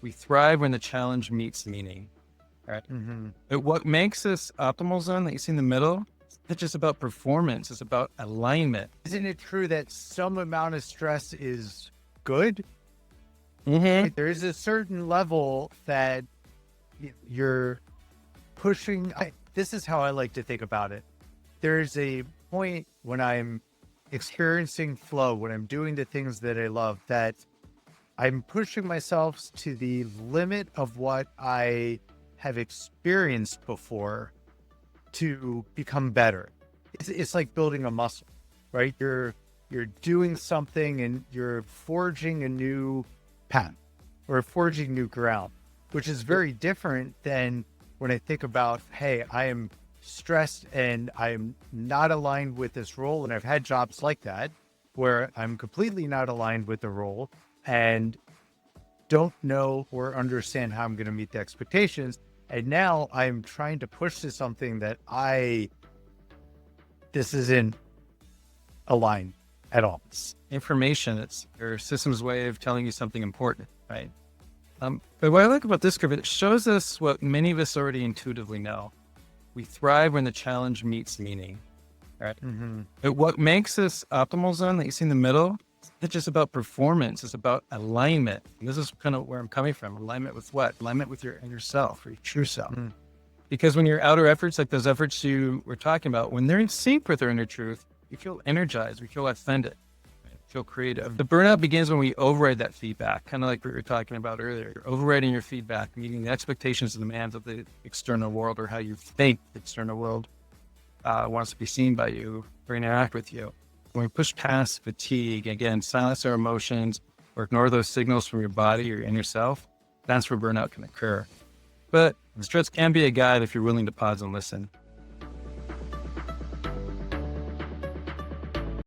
We thrive when the challenge meets meaning. Right. Hmm. But what makes this optimal zone that you see in the middle? It's not just about performance, it's about alignment. Isn't it true that some amount of stress is good? Mm-hmm. There is a certain level that you're pushing. This is how I like to think about it. There's a point when I'm experiencing flow, when I'm doing the things that I love, that I'm pushing myself to the limit of what I have experienced before to become better. It's like building a muscle, right? You're doing something and you're forging a new path or forging new ground, which is very different than when I think about, hey, I am stressed and I'm not aligned with this role. And I've had jobs like that where I'm completely not aligned with the role and don't know or understand how I'm going to meet the expectations. And now I'm trying to push to something that this isn't aligned at all. Information, it's your system's way of telling you something important, right? But what I like about this curve, it shows us what many of us already intuitively know. We thrive when the challenge meets meaning, right? Mm-hmm. But what makes this optimal zone that you see in the middle? It's not just about performance, it's about alignment. And this is kind of where I'm coming from. Alignment with what? Alignment with your inner self or your true self. Mm-hmm. Because when your outer efforts, like those efforts you were talking about, when they're in sync with our inner truth, we feel energized, we feel authentic, right? We feel creative. The burnout begins when we override that feedback, kind of like we were talking about earlier. You're overriding your feedback, meeting the expectations and demands of the external world or how you think the external world wants to be seen by you or interact with you. When we push past fatigue, again, silence our emotions or ignore those signals from your body or your inner self, that's where burnout can occur. But stress can be a guide if you're willing to pause and listen.